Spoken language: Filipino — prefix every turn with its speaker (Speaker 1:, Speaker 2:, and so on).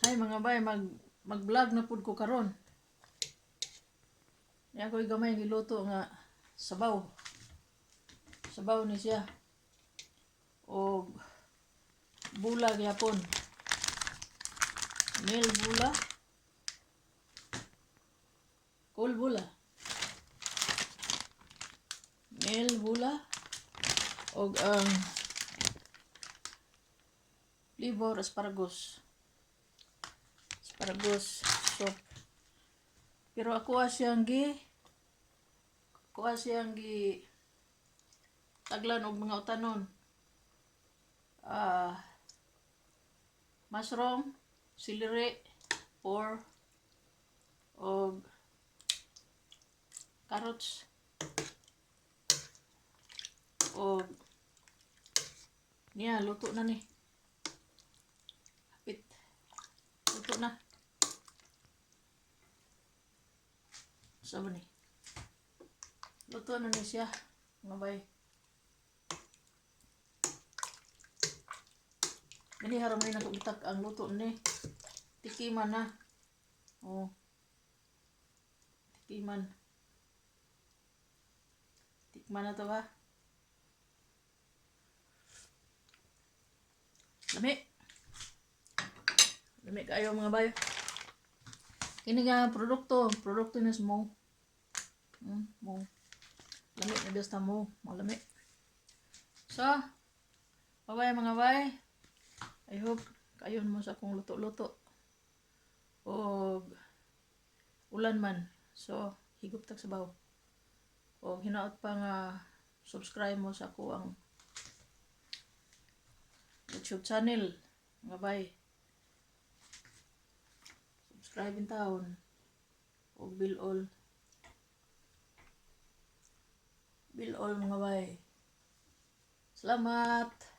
Speaker 1: Ay mga bay, mag-vlog na pud ko karon. Ni ako'y gamay giluto nga sabaw. Sabaw ni siya. O bula gyapon. Mil bula. Kul bula. Mil bula. O ang flavor asparagus. Asparagus soup. Pero ako siyang gi taglan og mga utanon. Mushroom, celery, or og carrots, og niya luto na ni. Hapit. Luto na. Sabo ni. Luto na ni siya. Mga bay. Gani haram ni natugitak ang luto ni. Tikiman na. Oh. Tikiman. Tikman na to ba? Lami. Lami kayo mga bay. Kini nga produkto ni mo. Mo. Lami na basta mo. Malami. So, bye mga bay. I hope kayon mo sa akong luto-luto. O ulan man. So, higop tak sabaw. O hinaot pa nga subscribe mo sa ako ang YouTube channel. Mga bay. Subscribe in taon. O bill all. Bill all mga bay. Salamat!